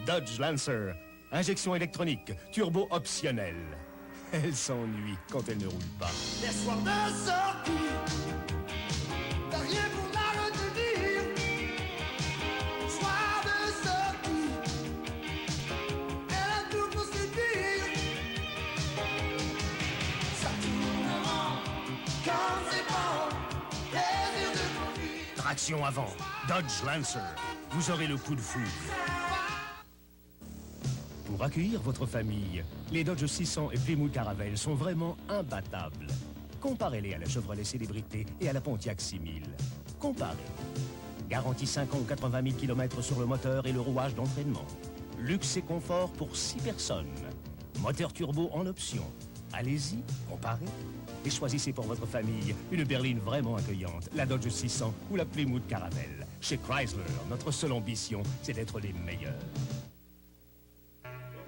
Dodge Lancer. Injection électronique, turbo optionnel. Elle s'ennuie quand elle ne roule pas. Les soirs de sortie, t'as rien pour la retenir. Soir de sortie, elle a tout pour séduire. Ça tourne rond, quand c'est bon, plaisir de conduire. Traction avant, Dodge Lancer. Vous aurez le coup de foudre. Pour accueillir votre famille, les Dodge 600 et Plymouth Caravelle sont vraiment imbattables. Comparez-les à la Chevrolet Célébrité et à la Pontiac 6000. Comparez. Garantie 5 ans ou 80 000 km sur le moteur et le rouage d'entraînement. Luxe et confort pour 6 personnes. Moteur turbo en option. Allez-y, comparez. Et choisissez pour votre famille une berline vraiment accueillante, la Dodge 600 ou la Plymouth Caravelle. Chez Chrysler, notre seule ambition, c'est d'être les meilleurs.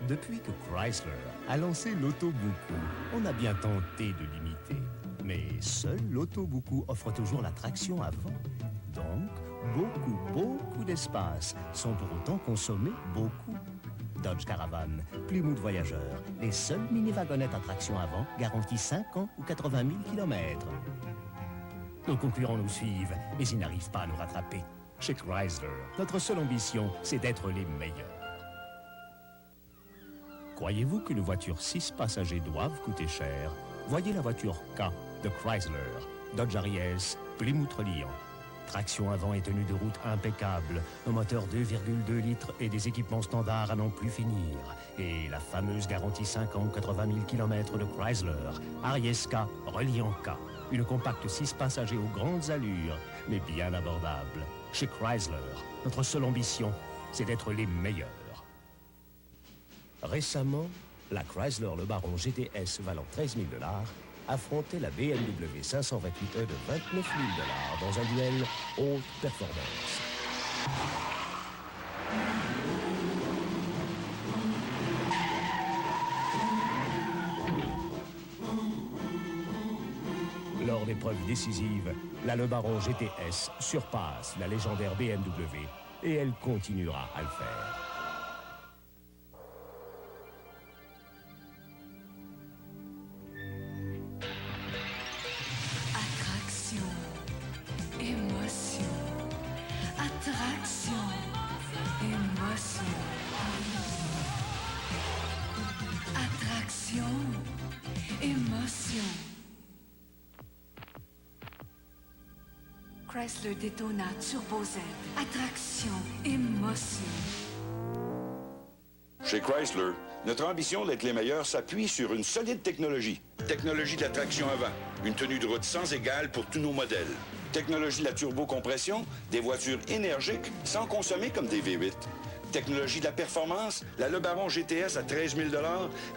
Depuis que Chrysler a lancé l'Autobuku, on a bien tenté de l'imiter. Mais seul l'Autobuku offre toujours la traction avant. Donc, beaucoup d'espace, sans pour autant consommer beaucoup. Dodge Caravan, Plymouth Voyageur, les seules mini-wagonnettes à traction avant, garanties 5 ans ou 80 000 km. Nos concurrents nous suivent, mais ils n'arrivent pas à nous rattraper. Chez Chrysler, notre seule ambition, c'est d'être les meilleurs. Croyez-vous qu'une voiture 6 passagers doive coûter cher? Voyez la voiture K de Chrysler, Dodge Ariès, Plymouth Reliant. Traction avant et tenue de route impeccable, un moteur 2,2 litres et des équipements standards à n'en plus finir. Et la fameuse garantie 5 ans, 80 000 km de Chrysler, Ariès K, Reliant K. Une compacte 6 passagers aux grandes allures, mais bien abordable. Chez Chrysler, notre seule ambition, c'est d'être les meilleurs. Récemment, la Chrysler Le Baron GTS valant 13 000 $ affrontait la BMW 528e de 29 000 $ dans un duel haute performance. Lors d'épreuves décisives, la Le Baron GTS surpasse la légendaire BMW et elle continuera à le faire. Émotion, attraction, émotion, attraction, émotion. Chrysler Daytona Turbo Z, attraction, émotion. Chez Chrysler, notre ambition d'être les meilleurs s'appuie sur une solide technologie. Technologie de la traction avant, une tenue de route sans égale pour tous nos modèles. Technologie de la turbocompression, des voitures énergiques sans consommer comme des V8. Technologie de la performance, la Le Baron GTS à 13 000 $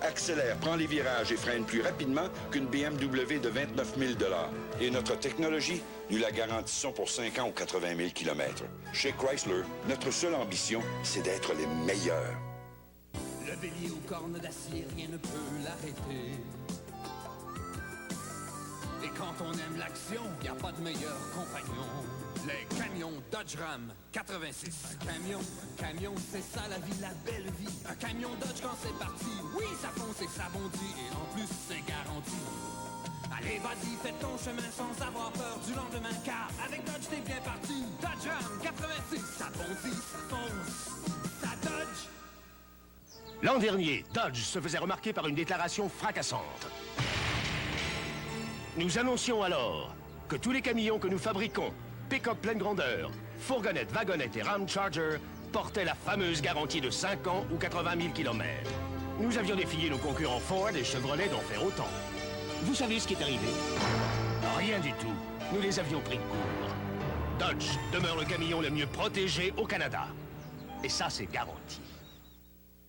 accélère, prend les virages et freine plus rapidement qu'une BMW de 29 000 $. Et notre technologie, nous la garantissons pour 5 ans ou 80 000 km. Chez Chrysler, notre seule ambition, c'est d'être les meilleurs. Le bélier aux cornes d'acier, rien ne peut l'arrêter. Et quand on aime l'action, y a pas de meilleur compagnon. Les camions Dodge Ram 86. Un camion, c'est ça la vie, la belle vie. Un camion Dodge quand c'est parti, oui, ça fonce et ça bondit. Et en plus, c'est garanti. Allez, vas-y, fais ton chemin sans avoir peur du lendemain, car avec Dodge, t'es bien parti. Dodge Ram 86, ça bondit, ça fonce, ça Dodge. L'an dernier, Dodge se faisait remarquer par une déclaration fracassante. Nous annoncions alors que tous les camions que nous fabriquons, pick-up pleine grandeur, fourgonnettes, wagonnettes et Ram Charger, portaient la fameuse garantie de 5 ans ou 80 000 km. Nous avions défié nos concurrents Ford et Chevrolet d'en faire autant. Vous savez ce qui est arrivé? Rien du tout. Nous les avions pris de court. Dodge demeure le camion le mieux protégé au Canada. Et ça, c'est garanti.